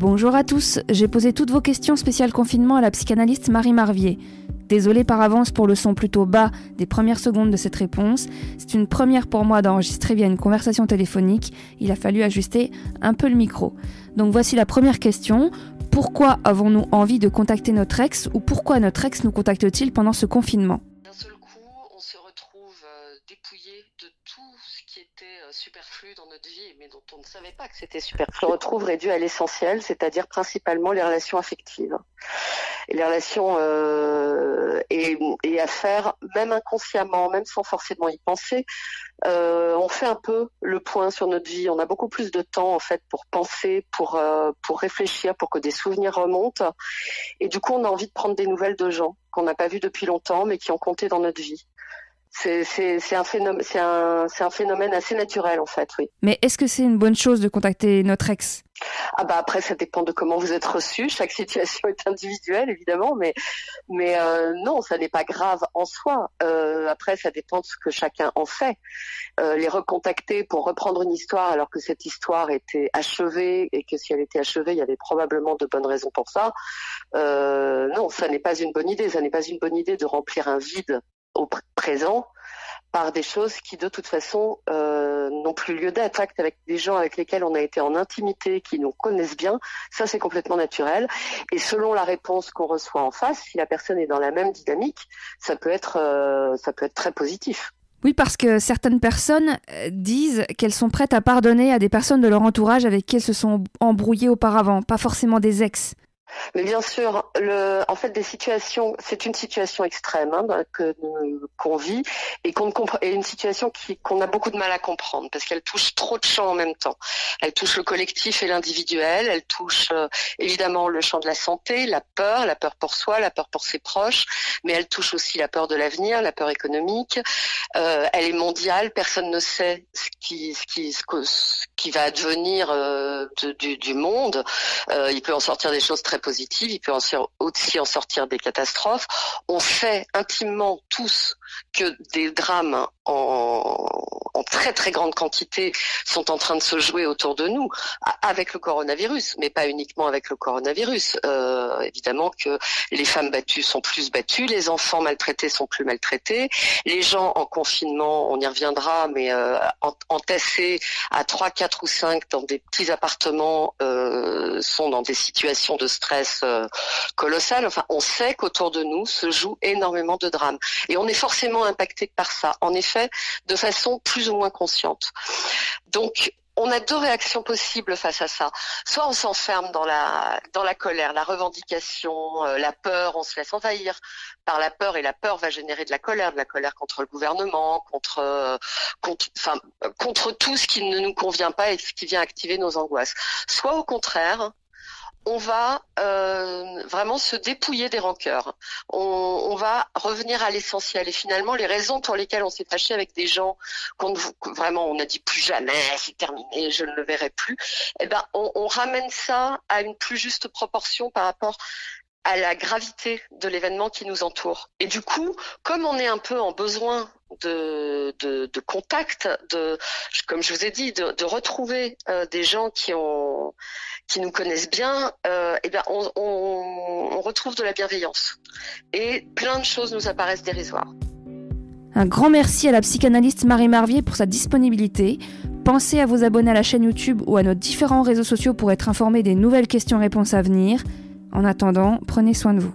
Bonjour à tous, j'ai posé toutes vos questions spéciales confinement à la psychanalyste Marie Marvier. Désolée par avance pour le son plutôt bas des premières secondes de cette réponse. C'est une première pour moi d'enregistrer via une conversation téléphonique. Il a fallu ajuster un peu le micro. Donc voici la première question. Pourquoi avons-nous envie de contacter notre ex ou pourquoi notre ex nous contacte-t-il pendant ce confinement ? D'un seul coup, on se retrouve dépouillé de tout ce qui était superflu dans notre vie, mais dont on ne savait pas que c'était superflu. On se retrouve réduit à l'essentiel, c'est-à-dire principalement les relations affectives. Et les relations et à faire, même inconsciemment, même sans forcément y penser, on fait un peu le point sur notre vie. On a beaucoup plus de temps en fait pour penser, pour réfléchir, pour que des souvenirs remontent. Et du coup, on a envie de prendre des nouvelles de gens qu'on n'a pas vus depuis longtemps, mais qui ont compté dans notre vie. C'est un phénomène assez naturel en fait, oui. Mais est-ce que c'est une bonne chose de contacter notre ex ? Ah bah après ça dépend de comment vous êtes reçu. Chaque situation est individuelle évidemment, mais non, ça n'est pas grave en soi. Après ça dépend de ce que chacun en fait. Les recontacter pour reprendre une histoire alors que cette histoire était achevée et que si elle était achevée, il y avait probablement de bonnes raisons pour ça. Non, ça n'est pas une bonne idée. Ça n'est pas une bonne idée de remplir un vide au présent par des choses qui de toute façon n'ont plus lieu d'être. Avec des gens avec lesquels on a été en intimité, qui nous connaissent bien, ça c'est complètement naturel. Et selon la réponse qu'on reçoit en face, si la personne est dans la même dynamique, ça peut être très positif. Oui, parce que certaines personnes disent qu'elles sont prêtes à pardonner à des personnes de leur entourage avec qui elles se sont embrouillées auparavant, pas forcément des ex. Mais bien sûr, en fait, c'est une situation extrême qu'on vit et et une situation qu'on a beaucoup de mal à comprendre parce qu'elle touche trop de champs en même temps. Elle touche le collectif et l'individuel, elle touche évidemment le champ de la santé, la peur pour soi, la peur pour ses proches, mais elle touche aussi la peur de l'avenir, la peur économique. Elle est mondiale, personne ne sait ce qui va advenir du monde. Il peut en sortir des choses très positives, il peut aussi en sortir des catastrophes. On sait intimement tous que des drames en très très grande quantité sont en train de se jouer autour de nous avec le coronavirus, mais pas uniquement avec le coronavirus. Évidemment que les femmes battues sont plus battues, les enfants maltraités sont plus maltraités, les gens en confinement, on y reviendra, mais entassés à 3, 4 ou 5 dans des petits appartements sont dans des situations de stress colossales. Enfin, on sait qu'autour de nous se joue énormément de drames. Et on est forcément impacté par ça, en effet, de façon plus ou moins consciente. Donc, on a deux réactions possibles face à ça. Soit on s'enferme dans la colère, la revendication, la peur, on se laisse envahir par la peur et la peur va générer de la colère contre le gouvernement, contre tout ce qui ne nous convient pas et ce qui vient activer nos angoisses. Soit au contraire, on va vraiment se dépouiller des rancœurs. On va revenir à l'essentiel. Et finalement, les raisons pour lesquelles on s'est fâché avec des gens vraiment on a dit plus jamais, c'est terminé, je ne le verrai plus. Eh ben, on ramène ça à une plus juste proportion par rapport à la gravité de l'événement qui nous entoure. Et du coup, comme on est un peu en besoin de contact, comme je vous ai dit, de retrouver des gens qui nous connaissent bien, on retrouve de la bienveillance. Et plein de choses nous apparaissent dérisoires. Un grand merci à la psychanalyste Marie Marvier pour sa disponibilité. Pensez à vous abonner à la chaîne YouTube ou à nos différents réseaux sociaux pour être informé des nouvelles questions-réponses à venir. En attendant, prenez soin de vous.